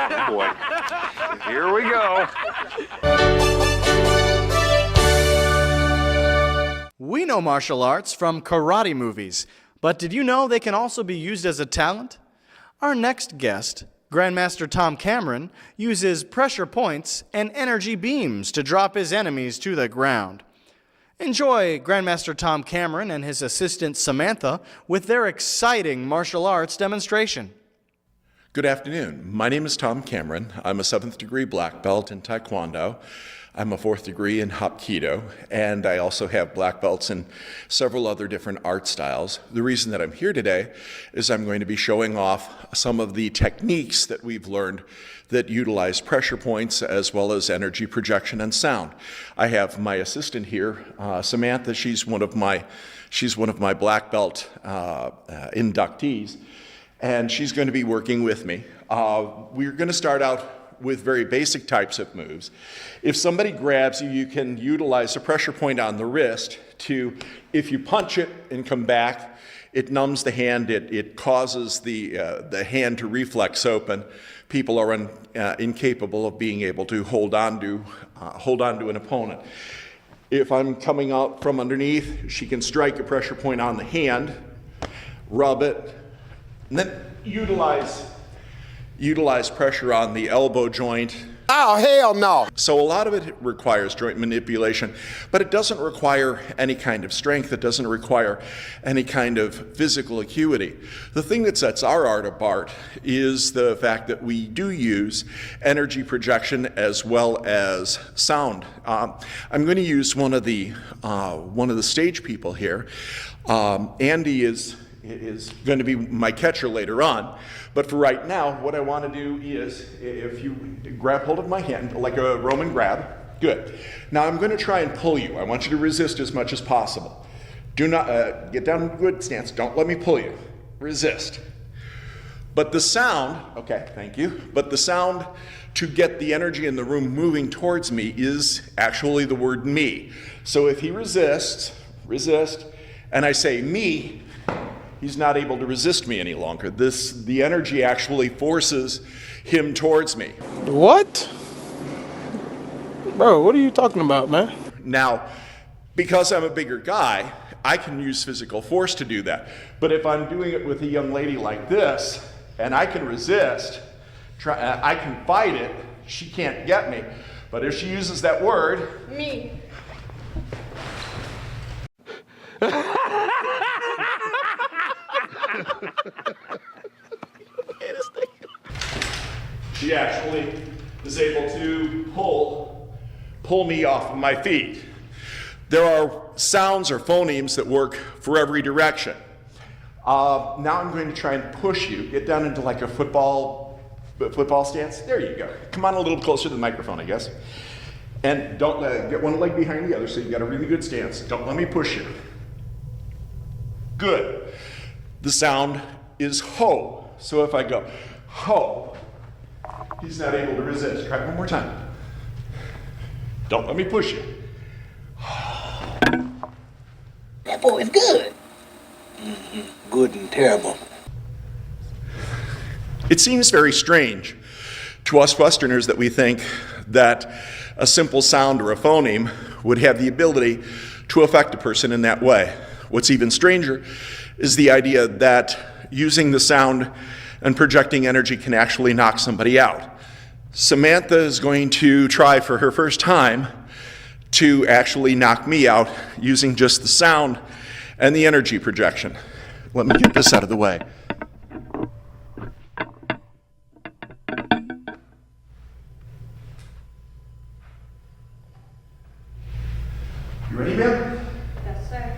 Oh boy. Here we go. We know martial arts from karate movies, but did you know they can also be used as a talent? Our next guest, Grandmaster Tom Cameron, uses pressure points and energy beams to drop his enemies to the ground. Enjoy Grandmaster Tom Cameron and his assistant Samantha with their exciting martial arts demonstration. Good afternoon. My name is Tom Cameron. I'm a 7th degree black belt in Taekwondo. I'm a 4th degree in Hapkido, and I also have black belts in several other different art styles. The reason that I'm here today is I'm going to be showing off some of the techniques that we've learned that utilize pressure points as well as energy projection and sound. I have my assistant here, Samantha. She's one of my black belt inductees, and she's going to be working with me. We're going to start out with very basic types of moves. If somebody grabs you, you can utilize a pressure point on the wrist to, if you punch it and come back, it numbs the hand, it causes the hand to reflex open. People are incapable of being able to hold on to an opponent. If I'm coming out from underneath, she can strike a pressure point on the hand, rub it, and then utilize pressure on the elbow joint. Oh, hell no. So a lot of it requires joint manipulation, but it doesn't require any kind of strength. It doesn't require any kind of physical acuity. The thing that sets our art apart is the fact that we do use energy projection as well as sound. I'm going to use one of the stage people here. Andy is going to be my catcher later on. But for right now, what I want to do is, if you grab hold of my hand, like a Roman grab, good. Now I'm going to try and pull you. I want you to resist as much as possible. Do not, get down in a good stance. Don't let me pull you. Resist. But the sound, okay, thank you. But the sound to get the energy in the room moving towards me is actually the word me. So if he resists, and I say me, he's not able to resist me any longer. The energy actually forces him towards me. What? Bro, what are you talking about, man? Now, because I'm a bigger guy, I can use physical force to do that. But if I'm doing it with a young lady like this, and I can resist, I can fight it, she can't get me. But if she uses that word, me. she actually is able to pull me off of my feet. There are sounds or phonemes that work for every direction. Now I'm going to try and push you. Get down into like a football stance. There you go. Come on a little closer to the microphone, I guess. And don't get one leg behind the other, so you've got a really good stance. Don't let me push you. Good. The sound is ho. So if I go ho, he's not able to resist. Try it one more time. Don't let me push you. That boy is good. Good and terrible. It seems very strange to us Westerners that we think that a simple sound or a phoneme would have the ability to affect a person in that way. What's even stranger is the idea that using the sound and projecting energy can actually knock somebody out. Samantha is going to try for her first time to actually knock me out using just the sound and the energy projection. Let me get this out of the way. You ready, ma'am? Yes, sir.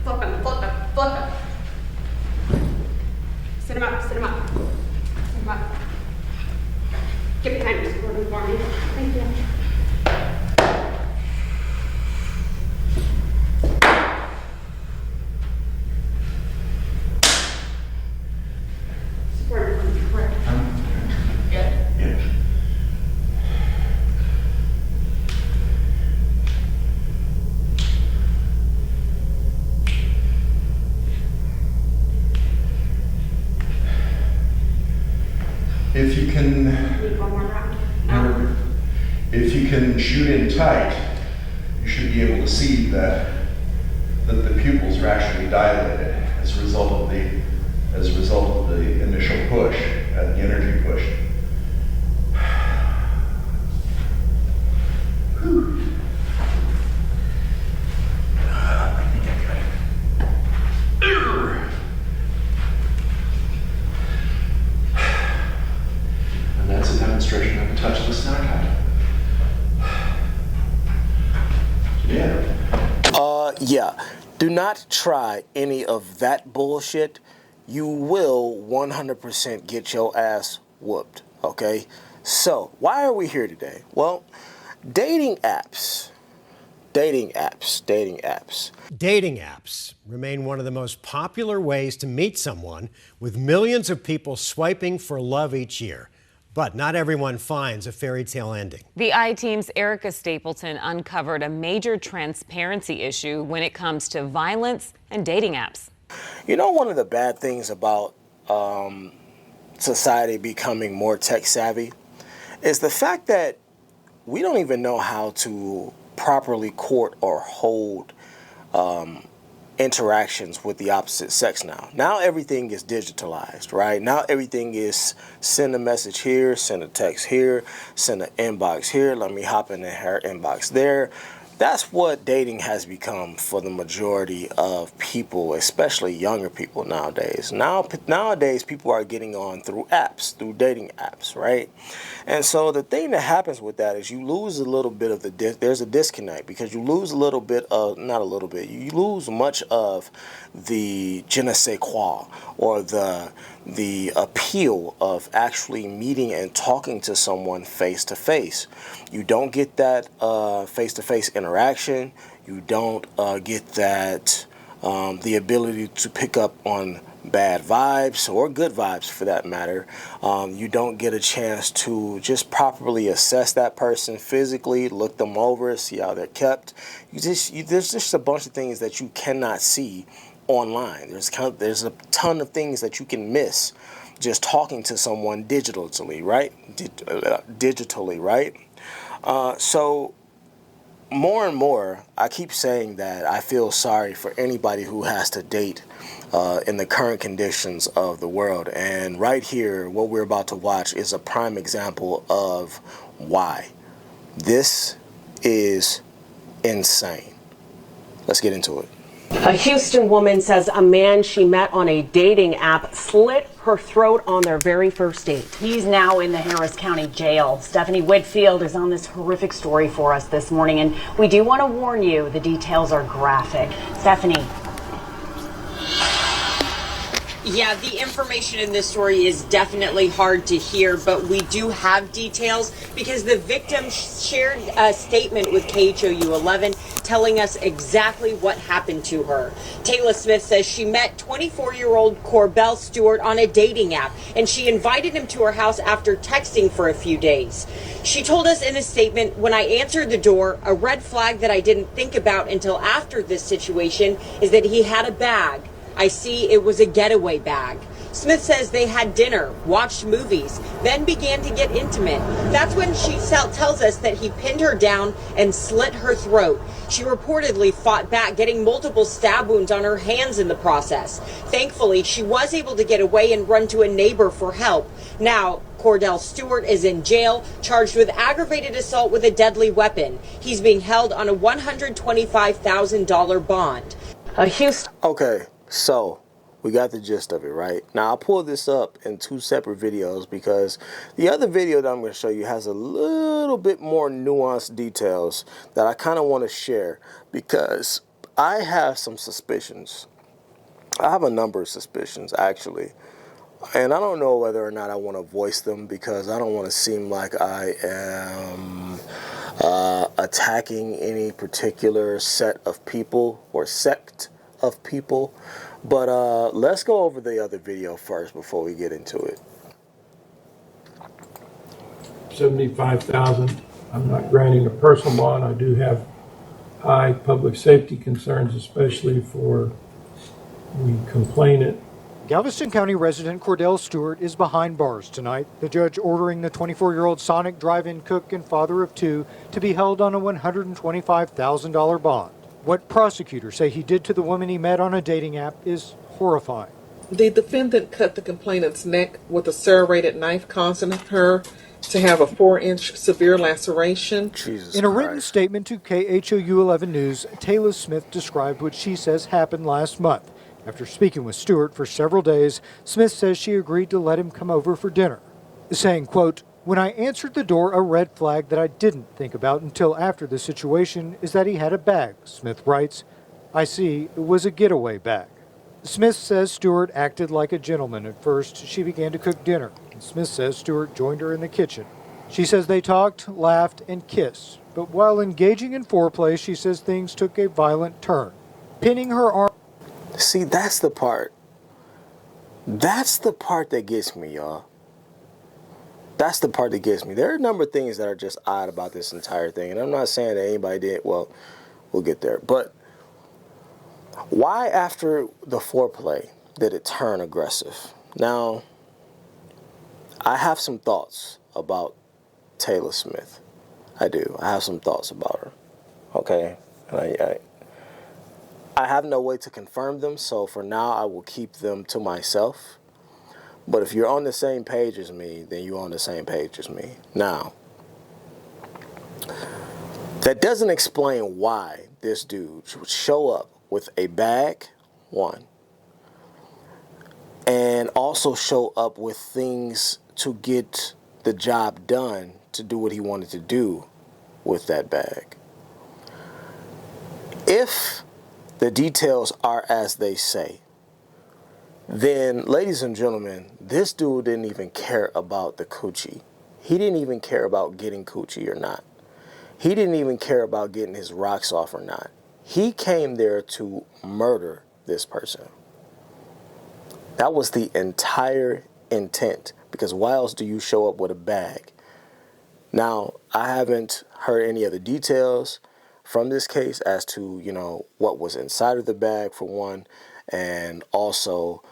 Flip him. Sit him up. Get behind me, Gordon, for me. Thank you. If you can, Need one more round? if you can shoot in tight, you should be able to see that the pupils are actually dilated as a result of the initial push, the energy push. Whew. I think I got it. And that's a demonstration of a touchless narcotic. Yeah. Yeah. Do not try any of that bullshit. You will 100% get your ass whooped, okay? So, why are we here today? Well, dating apps. Dating apps remain one of the most popular ways to meet someone, with millions of people swiping for love each year. But not everyone finds a fairy tale ending. The I-Team's Erica Stapleton uncovered a major transparency issue when it comes to violence and dating apps. You know, one of the bad things about society becoming more tech savvy is the fact that we don't even know how to properly court or hold interactions with the opposite sex now. Now everything is digitalized, right? Now everything is send a message here, send a text here, send an inbox here, let me hop in her inbox there. That's what dating has become for the majority of people, especially younger people nowadays. Nowadays, people are getting on through apps, through dating apps, right? And so the thing that happens with that is you lose a little bit of there's a disconnect, because you lose a little bit of, not a little bit, you lose much of the je ne sais quoi, or the appeal of actually meeting and talking to someone face to face. You don't get that face-to-face interaction. You don't get that the ability to pick up on bad vibes, or good vibes for that matter. You don't get a chance to just properly assess that person physically, look them over, see how they're kept. There's just a bunch of things that you cannot see online. There's a ton of things that you can miss just talking to someone digitally, right? So more and more, I keep saying that I feel sorry for anybody who has to date in the current conditions of the world. And right here, what we're about to watch is a prime example of why. This is insane. Let's get into it. A Houston woman says a man she met on a dating app slit her throat on their very first date. He's now in the Harris County Jail. Stephanie Whitfield is on this horrific story for us this morning, and we do want to warn you, the details are graphic. Stephanie. Yeah, the information in this story is definitely hard to hear, but we do have details because the victim shared a statement with KHOU 11 telling us exactly what happened to her. Taylor Smith says she met 24-year-old Corbell Stewart on a dating app, and she invited him to her house after texting for a few days. She told us in a statement, "When I answered the door, a red flag that I didn't think about until after this situation is that he had a bag. I see it was a getaway bag." Smith says they had dinner, watched movies, then began to get intimate. That's when she tells us that he pinned her down and slit her throat. She reportedly fought back, getting multiple stab wounds on her hands in the process. Thankfully, she was able to get away and run to a neighbor for help. Now, Cordell Stewart is in jail, charged with aggravated assault with a deadly weapon. He's being held on a $125,000 bond. Okay, so we got the gist of it, right? Now, I'll pull this up in two separate videos because the other video that I'm going to show you has a little bit more nuanced details that I kind of want to share, because I have some suspicions. I have a number of suspicions, actually. And I don't know whether or not I want to voice them, because I don't want to seem like I am attacking any particular set of people or sect of people. But let's go over the other video first before we get into it. $75,000. I'm not granting a personal bond. I do have high public safety concerns, especially for the complainant Galveston County resident Cordell Stewart is behind bars tonight. The judge ordering the 24-year-old Sonic drive-in cook and father of two to be held on a $125,000 bond. What prosecutors say he did to the woman he met on a dating app is horrifying. The defendant cut the complainant's neck with a serrated knife, causing her to have a 4-inch severe laceration. In a written statement to KHOU 11 News, Taylor Smith described what she says happened last month. After speaking with Stewart for several days, Smith says she agreed to let him come over for dinner, saying, quote, "When I answered the door, a red flag that I didn't think about until after the situation is that he had a bag," Smith writes. "I see it was a getaway bag." Smith says Stewart acted like a gentleman at first. She began to cook dinner, and Smith says Stewart joined her in the kitchen. She says they talked, laughed, and kissed. But while engaging in foreplay, she says things took a violent turn, pinning her arm. See, that's the part. That's the part that gets me, y'all. That's the part that gets me. There are a number of things that are just odd about this entire thing. And I'm not saying that anybody did. Well, we'll get there. But why after the foreplay did it turn aggressive? Now, I have some thoughts about Taylor Smith. I do. I have some thoughts about her. Okay? And I have no way to confirm them, so for now I will keep them to myself. But if you're on the same page as me, then you're on the same page as me. Now, that doesn't explain why this dude would show up with a bag, one, and also show up with things to get the job done, to do what he wanted to do with that bag. If the details are as they say, then, ladies and gentlemen, this dude didn't even care about the coochie. He didn't even care about getting coochie or not. He didn't even care about getting his rocks off or not. He came there to murder this person. That was the entire intent, because why else do you show up with a bag? Now, I haven't heard any other details from this case as to, you know, what was inside of the bag, for one, and also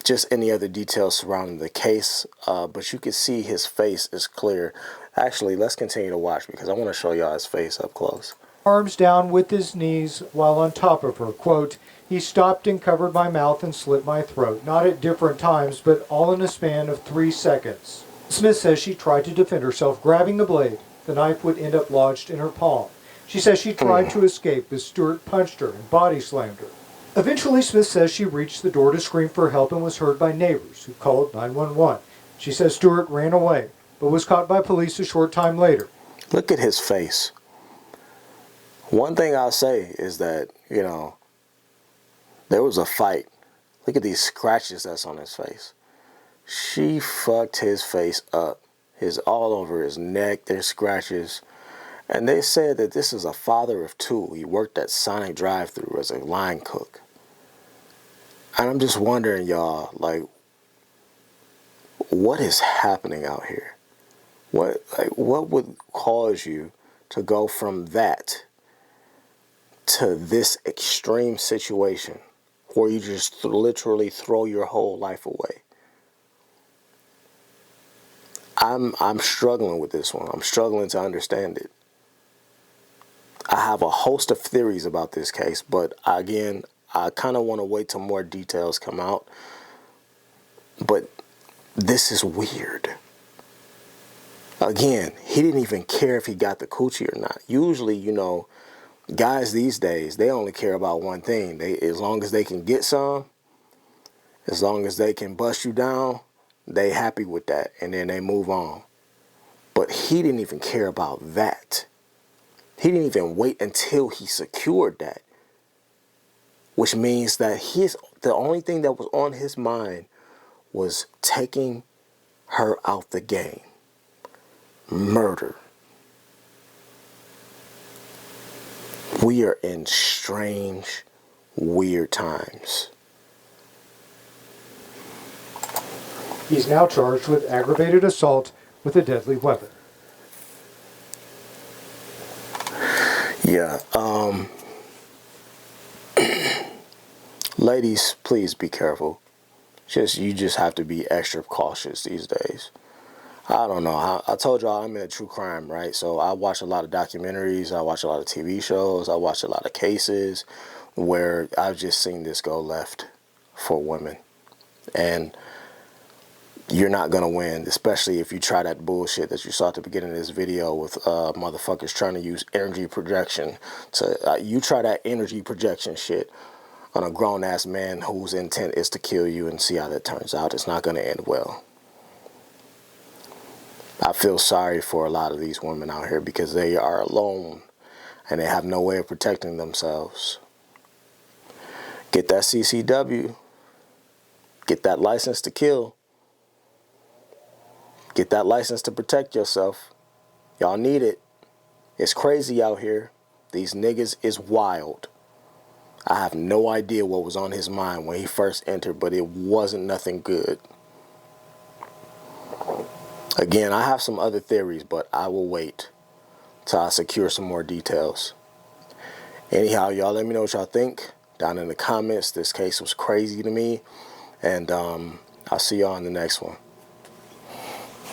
just any other details surrounding the case. But you can see his face is clear. Actually, let's continue to watch because I want to show y'all his face up close. Arms down with his knees while on top of her. Quote, "He stopped and covered my mouth and slit my throat, not at different times, but all in a span of 3 seconds. Smith says she tried to defend herself, grabbing the blade. The knife would end up lodged in her palm. She says she tried to escape as Stewart punched her and body slammed her. Eventually, Smith says she reached the door to scream for help and was heard by neighbors who called 911. She says Stewart ran away, but was caught by police a short time later." Look at his face. One thing I'll say is that, you know, there was a fight. Look at these scratches that's on his face. She fucked his face up. His all over his neck, there's scratches. And they said that this is a father of two. He worked at Sonic drive-thru as a line cook. And I'm just wondering, y'all, like, what is happening out here? What would cause you to go from that to this extreme situation where you just literally throw your whole life away? I'm struggling with this one. I'm struggling to understand it. I have a host of theories about this case, but again, I kind of want to wait till more details come out. But this is weird. Again, he didn't even care if he got the coochie or not. Usually, you know, guys these days, they only care about one thing. As long as they can get some, as long as they can bust you down, they happy with that, and then they move on. But he didn't even care about that. He didn't even wait until he secured that, which means that the only thing that was on his mind was taking her out the game. Murder. We are in strange, weird times. He's now charged with aggravated assault with a deadly weapon. Yeah, Ladies, please be careful. You just have to be extra cautious these days. I don't know. I told y'all I'm into true crime, right? So I watch a lot of documentaries. I watch a lot of TV shows. I watch a lot of cases where I've just seen this go left for women. And you're not going to win, especially if you try that bullshit that you saw at the beginning of this video with motherfuckers trying to use energy projection. You try that energy projection shit on a grown-ass man whose intent is to kill you and see how that turns out. It's not going to end well. I feel sorry for a lot of these women out here because they are alone and they have no way of protecting themselves. Get that CCW. Get that license to kill. Get that license to protect yourself. Y'all need it. It's crazy out here. These niggas is wild. I have no idea what was on his mind when he first entered, but it wasn't nothing good. Again, I have some other theories, but I will wait till I secure some more details. Anyhow, y'all let me know what y'all think down in the comments. This case was crazy to me, and I'll see y'all in the next one.